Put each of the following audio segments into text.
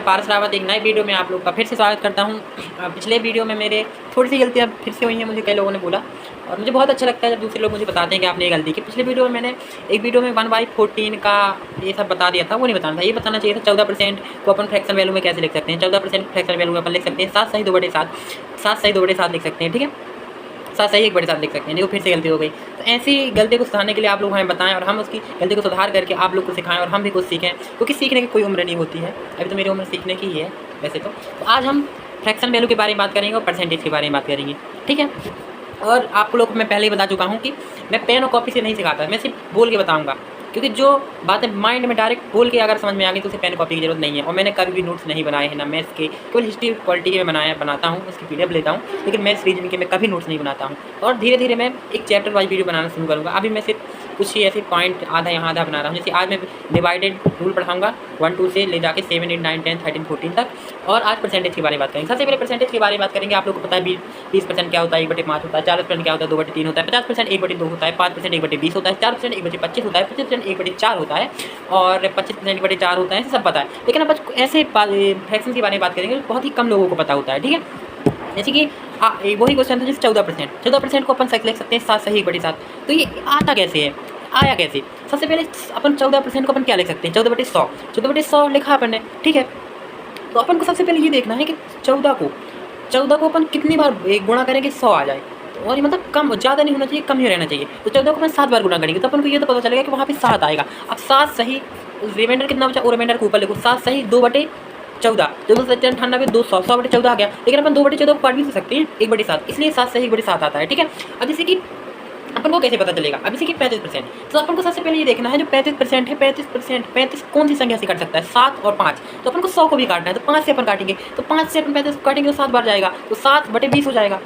पारस रावत एक नए वीडियो में आप लोग का फिर से स्वागत करता हूं। पिछले वीडियो में मेरे थोड़ी सी गलतियां फिर से हुई हैं, मुझे कई लोगों ने बोला और मुझे बहुत अच्छा लगता है जब दूसरे लोग मुझे बताते हैं कि आपने ये गलती की। पिछले वीडियो में मैंने एक वीडियो में 1/14 का ये सब बता दिया था, वो नहीं बताना था। ये बताना चाहिए था 14% को अपन फ्रैक्शन वैल्यू में कैसे लिख सकते हैं। 14% फ्रैक्शन वैल्यू में अपन लिख सकते हैं 7 सही 2/7, 7 सही 2/7 लिख सकते हैं। ठीक है, 7 सही 1/7 लिख सकते हैं। देखो फिर से गलती हो गई। तो ऐसी गलती को सुधारने के लिए आप लोग हमें बताएं और हम उसकी गलती को सुधार करके आप लोग को सिखाएं और हम भी कुछ सीखें, क्योंकि सीखने की कोई उम्र नहीं होती है। अभी तो मेरी उम्र सीखने की ही है वैसे तो आज हम फ्रैक्शन वैल्यू के बारे में बात करेंगे और परसेंटेज के बारे में बात करेंगे। ठीक है, और आप लोग को मैं पहले ही बता चुका हूँ कि मैं पेन और कॉपी से नहीं सिखाता, मैं सिर्फ बोल के बताऊँगा, क्योंकि जो बातें माइंड में डायरेक्ट बोल के अगर समझ में आ गई तो उसे पेन कॉपी की जरूरत नहीं है। और मैंने कभी भी नोट्स नहीं बनाए हैं, ना मैथ्स के, केवल हिस्ट्री पॉलिटी के मैं बनाता हूँ, उसकी पीडीएफ लेता हूँ, लेकिन मैथ्स रीजनिंग के मैं कभी नोट्स नहीं बनाता हूँ। और धीरे धीरे मैं एक चैप्टर वाइज वीडियो बनाना शुरू करूँगा। अभी मैं सिर्फ कुछ ही ऐसे पॉइंट आधा यहाँ आधा बना रहा हूँ। जैसे आज मैं डिवाइडेड रूल पढ़ाऊँगा 1 2 से ले जाके 7 8 9 10 13 14 तक। और आज परसेंटेज के बारे में बात करेंगे। सबसे पहले परसेंटेज के बारे में बात करेंगे। आप लोग को पता है 20% क्या होता है, 1/5 होता है। 40% क्या होता है, 2/3 होता है। 50% 1/2 होता है। 5% 1/20 होता है। 4% 1/25 होता है। 25% 1/4 होता है और 25% 1/4 होता है। सब पता है, लेकिन अब ऐसे फ्रैक्शन के बारे में बात करेंगे बहुत ही कम लोगों को पता होता है। ठीक है, जैसे कि वही क्वेश्चन था जैसे 14% को अपन लिख सकते हैं 7 सही 1/7। तो ये आता कैसे है, आया कैसे? सबसे पहले अपन 14% को अपन क्या लिख सकते हैं, 14/100। 14/100 लिखा अपन ने। ठीक है, तो अपन को सबसे पहले ये देखना है कि 14 को अपन कितनी बार गुणा करेंगे 100 आ जाए। और ये मतलब कम ज़्यादा नहीं होना चाहिए, कम ही रहना चाहिए। तो 14 को अपन 7 बार गुणा करेंगे तो अपन को ये तो पता चलेगा कि वहाँ पे 7 आएगा। अब 7 सही, रिमाइंडर कितना बचा, और रिमाइंडर के ऊपर लिखो 7 सही 2/14, 14×98 200, 100/14 आ गया। लेकिन अपन 2/14 को काट भी सकते हैं 1/7, इसलिए 7 सही 1/7 आता है। ठीक है, अब जैसे कि अपन को कैसे पता चलेगा, अब जैसे कि 35%, तो अपन को सबसे पहले ये देखना है जो 35% है, 35% कौन सी संख्या से काट सकता है, 7 और 5। तो अपन को 100 को भी काटना है तो 5 से अपन काटेंगे, तो 5 से अपन 35 काटेंगे तो 7 बार जाएगा, तो 7/20 हो जाएगा।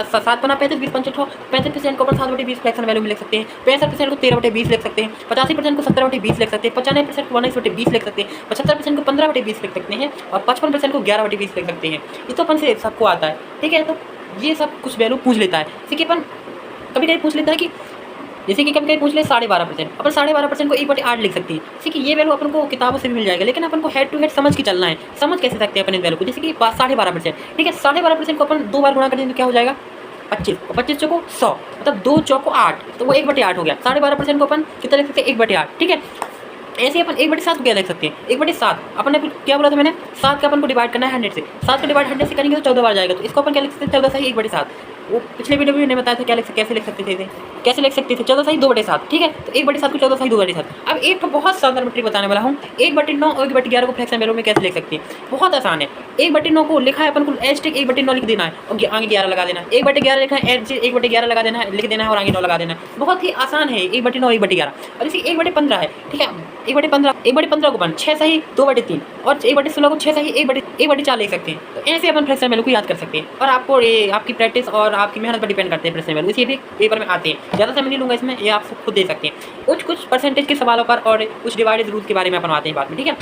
7 बना 35, 20 5 35% को अपन 7/20 फ्रैक्शन वैल्यू में लिख सकते हैं। 65% को 13/20 लिख सकते हैं। 85% को 17/20 लिख सकते हैं। 95% को 19/20 लिख सकते हैं। 75% को 15/20 लिख सकते हैं और 55% को 11/20 लिख सकते हैं। ये तो अपन से सबको आता है। ठीक है, तो ये सब कुछ वैल्यू पूछ लेता है। जैसे कि अपन कभी कभी पूछ लेता है कि जैसे कि कभी कभी पूछ ले 12.5%, अपन 12.5% को 1/8 लिख सकती है। जैसे कि ये वैल्यू अपन को किताबों से भी मिल जाएगा, लेकिन अपन को हेड टू हेड समझ के चलना है। समझ कैसे सकते हैं अपन इस वैल्यू को, जैसे कि 12.5%। ठीक है, 12.5% को अपन 2 बार गुणा कर देंगे तो क्या हो जाएगा 25, और 25 चौको 100, मतलब 2 चौको 8, तो वो 1/8 हो गया। 12.5% को अपन कितना लिख सकते हैं 1/8। ठीक है, ऐसे अपन 1/7 को क्या लिख सकते हैं 1/7। अपन ने क्या बोला था मैंने, 7 का अपन को डिवाइड करना है 100 से, 7 को डिवाइड 100 से करेंगे तो 14 बार जाएगा। तो इसको अपन क्या लिख सकते हैं 14 सही 1/7। वो पिछले वीडियो में मैंने बताया था क्या कैसे लिख सकते थे 14 सही 2/7। ठीक है, तो 1/7 को 14 सही 2/7। अब एक तो बहुत शानदार मैट्रिक बताने वाला हूँ, 1/9 और 1/11 को फ्रैक्शन वैल्यू में कैसे लिख सकते हैं। बहुत आसान है। 1/9 को लिखा है अपन को एस्टिक 1/9 लिख देना है और आगे 11 लगा देना है। 1/11 लिखा है 1/11 लगा देना है, लिख देना है और आगे 9 लगा देना है। बहुत ही आसान है 1/9 1/11। और जैसे 1/15 है, ठीक है, 1/15 को अपन 6 सही 2/3 और 1/16 को 6 सही 1/4 लिख सकते हैं। तो ऐसे अपन फ्रैक्शन वैल्यू को याद कर सकते हैं। और आपको ये आपकी प्रैक्टिस और आपकी मेहनत पर डिपेंड करते हैं फ्रैक्शन वैल्यू, इसलिए भी पेपर में आते हैं। ज़्यादा समय नहीं लूँगा इसमें, ये आप खुद दे सकते हैं। कुछ परसेंटेज के सवालों पर और कुछ डिवाइडेड रूल्स के बारे में अपन आते हैं बाद में। ठीक है,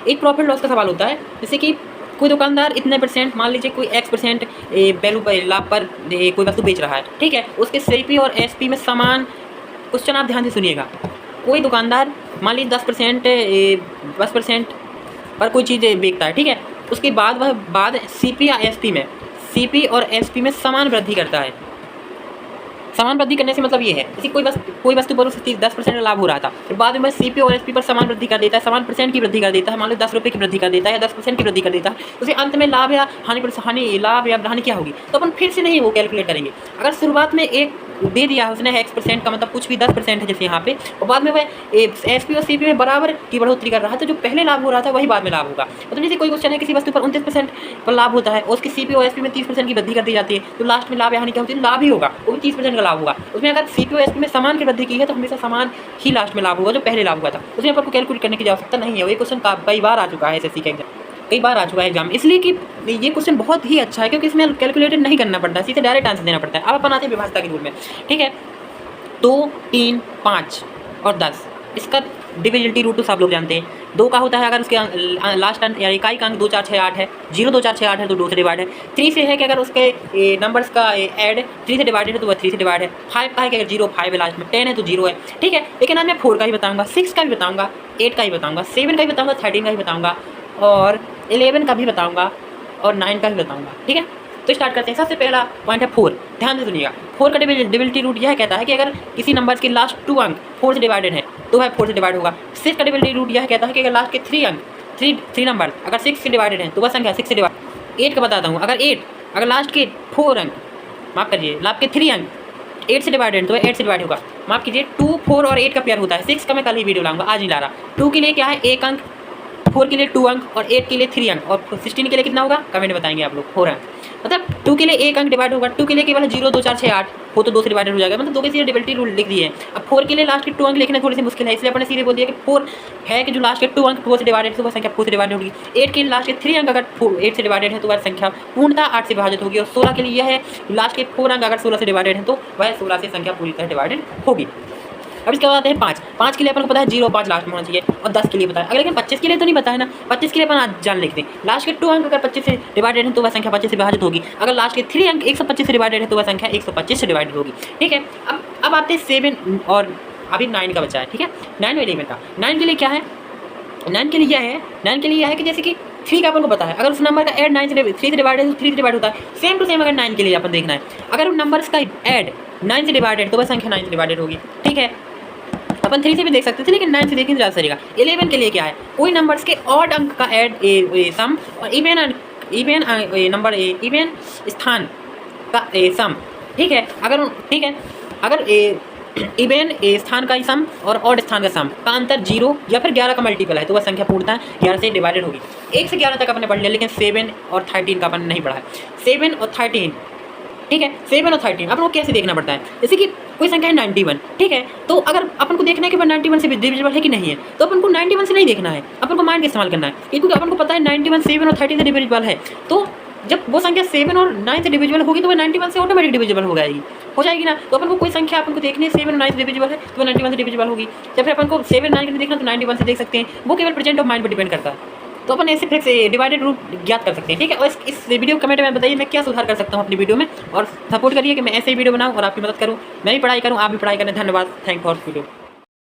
एक प्रॉफिट लॉस का सवाल होता है, जैसे कि कोई दुकानदार इतने परसेंट, मान लीजिए कोई X% वैल्यू पर लाभ पर कोई वस्तु बेच रहा है। ठीक है, उसके CP और SP में समान, क्वेश्चन आप ध्यान से सुनिएगा। कोई दुकानदार मान लीजिए 10% पर कोई चीज़ बेचता है। ठीक है, उसके बाद वह बाद CP या CP और SP में समान वृद्धि करता है। समान वृद्धि करने से मतलब ये है, जैसे कोई वस्तु पर उससे 10% लाभ हो रहा था, फिर बाद में CP और SP पर समान वृद्धि कर देता है, समान % की वृद्धि कर देता है। मान लो 10 रुपये की वृद्धि कर देता है या 10% की वृद्धि कर देता है, उसे अंत में लाभ या लाभ या हानि क्या होगी, तो अपन फिर से नहीं वो कैलकुलेट करेंगे। अगर शुरुआत में एक दे दिया उसने X% का मतलब कुछ भी 10% है जैसे यहाँ पे, और बाद में वह SP और CP में बराबर की बढ़ोतरी कर रहा है, तो जो पहले लाभ हो रहा था वही बाद में लाभ होगा। मतलब जैसे कोई क्वेश्चन है किसी वस्तु पर 29% पर लाभ होता है और उसकी CP और SP में 30% की वृद्धि कर दी जाती है, तो लास्ट में लाभ या हानि क्या होती है, लाभ ही होगा, वो भी 30% का लाभ होगा। उसमें अगर CP और SP में समान की वृद्धि की है तो हमेशा समान ही लास्ट में लाभ होगा जो पहले लाभ हुआ था। उसमें आपको कैलकुलेट करने की आवश्यकता नहीं है। ये क्वेश्चन कई बार आ चुका है SSC का एग्जाम, कई बार आ चुका है एग्जाम, इसलिए कि ये क्वेश्चन बहुत ही अच्छा है क्योंकि इसमें कैलकुलेटेड नहीं करना पड़ता, सीधे डायरेक्ट आंसर देना पड़ता है। अब अपन आते हैं विभाज्यता के रूल में। ठीक है, 2 3 5 और 10, इसका डिविजिबिलिटी रूल तो सब लोग जानते हैं। 2 का होता है अगर उसके लास्ट अंक या इकाई का अंक 2 4 6 8 है, 0 2 4 6 8 है तो 2 से डिवाइड है। 3 से है कि अगर उसके नंबर्स का ऐड 3 से डिवाइडेड है तो वह 3 से डिवाइड है। 5 का है कि अगर 0 5 है लास्ट में, 10 है तो 0 है। ठीक है, लेकिन आज मैं 4 का ही बताऊँगा, 6 का भी बताऊँगा, 8 का ही बताऊँगा, 7 का ही बताऊँगा, 13 का ही बताऊँगा, और 11 का भी बताऊँगा और 9 का भी बताऊँगा, ठीक है। तो स्टार्ट करते हैं। सबसे पहला पॉइंट है 4। ध्यान से सुनिएगा। 4 का डिविजिबिलिटी रूट यह कहता है कि अगर किसी नंबर के लास्ट 2 अंक 4 से डिवाइडेड है तो वह 4 से डिवाइड होगा। 6 का डिविजिबिलिटी रूट यह कहता है कि अगर लास्ट के 3 अंक 3 नंबर अगर 6 से डिवाइडेड है तो वह संख्या 6 से डिवाइड। 8 का बताता हूँ, अगर लास्ट के 4 अंक, माफ़ करिए, लास्ट के 3 अंक 8 से डिवाइडेड है तो वह 8 से डिवाइड होगा। माफ़ कीजिए, 2, 4 और 8 का पेयर होता है। 6 का मैं कल ही वीडियो लाऊंगा, आज नहीं ला रहा। 2 के लिए क्या है 1 अंक, 4 के लिए 2 अंक और 8 के लिए 3 अंक और 16 के लिए कितना होगा कमेंट में बताएंगे आप लोग। 4 अंक मतलब 2 के लिए 1 अंक डिवाइड होगा। 2 के लिए केवल 0, 2, 4, 6, 8 हो तो 2 से डिवाइडेड हो जाएगा, मतलब 2 के सीधे डिविजिबिलिटी रूल लिख दिए। अब 4 के लिए लास्ट के 2 अंक लिखना थोड़ी सी मुश्किल है, इसलिए अपने सीधे बोल दिया कि 4 है कि जो लास्ट के 2 अंक 4 से डिवाइडेड है तो वह संख्या 4 से डिवाइडेड होगी। 8 के लास्ट के 3 अंक अगर 8 से डिवाइडेड है तो वह संख्या पूर्णतः 8 से विभाजित होगी। और 16 के लिए यह है लास्ट के 4 अंक अगर 16 से डिवाइडेड है तो वह 16 से संख्या पूरी तरह डिवाइडेड होगी। अब इसके बाद आते हैं 5 के लिए अपन को पता है 0, 5 लास्ट में होना चाहिए और 10 के लिए पता है। अगर लेकिन 25 के लिए तो नहीं पता है ना। 25 के लिए अपन आज जान लिखते हैं। लास्ट के 2 अंक अगर 25 से डिवाइडेड है तो वह संख्या 25 से विभाजित होगी। अगर लास्ट के 3 अंक 125 से डिवाइडेड है तो वह संख्या 125 से डिवाइडेड होगी, ठीक है। अब आते हैं 7 और अभी 9 का बचा है, ठीक है। 9 और 11 का। 9 के लिए क्या है, 9 के लिए यह है कि जैसे कि 3 का अपन को पता है, अगर उस नंबर का ऐड 9 से 3 से डिवाइडेड है तो 3 से डिवाइड होता है। सेम टू सेम अगर 9 के लिए अपन देखना है, अगर उन नंबर्स का ऐड 9 से डिवाइडेड तो वह संख्या 9 से डिवाइडेड होगी, ठीक है। अपन 3 से भी देख सकते थे लेकिन 9 से देखें तो ज़्यादा सही रहेगा। 11 के लिए क्या है, कोई नंबर्स के ऑड अंक का ऐड सम और इवन स्थान का सम, ठीक है। अगर इवन स्थान का सम और ऑड स्थान का सम का अंतर 0 या फिर 11 का मल्टीपल है तो वह संख्या पूर्णतः 11 से डिवाइडेड होगी। 1 से 11 तक अपने पढ़ लिया, लेकिन 7 और 13 का अपन नहीं पढ़ा है। 7 और 13, ठीक है। 7 और 13 अपन को कैसे देखना पड़ता है, जैसे कि कोई संख्या है 91, ठीक है। तो अगर अपन को देखना है कि 91 से डिविजिबल है कि नहीं है तो अपन को 91 से नहीं देखना है, अपन को माइंड का इस्तेमाल करना है, क्योंकि अपन को पता है 91 7 और 13 से डिविजिबल है। तो जब वो संख्या 7 और 9 से डिविजिबल होगी तो वह 91 से ऑटोमेटिक डिविजिबल हो जाएगी ना। तो अपन को कोई संख्या अपन को देखनी है 7 और 9 से डिविजिबल है तो वह 91 से डिविजिबल होगी। या फिर अपन को 7 9 के लिए देखना तो 91 से देख सकते हैं। वो केवल प्रेजेंट ऑफ माइंड पर डिपेंड करता है। तो अपन ऐसे फिर से डिवाइडेड रूट ज्ञात कर सकते हैं, ठीक है। और इस वीडियो कमेंट में बताइए मैं क्या सुधार कर सकता हूँ अपनी वीडियो में, और सपोर्ट करिए कि मैं ऐसे ही वीडियो बनाऊँ और आपकी मदद करूँ, मैं भी पढ़ाई करूँ, आप भी पढ़ाई करें। धन्यवाद, थैंक फॉर वीडियो।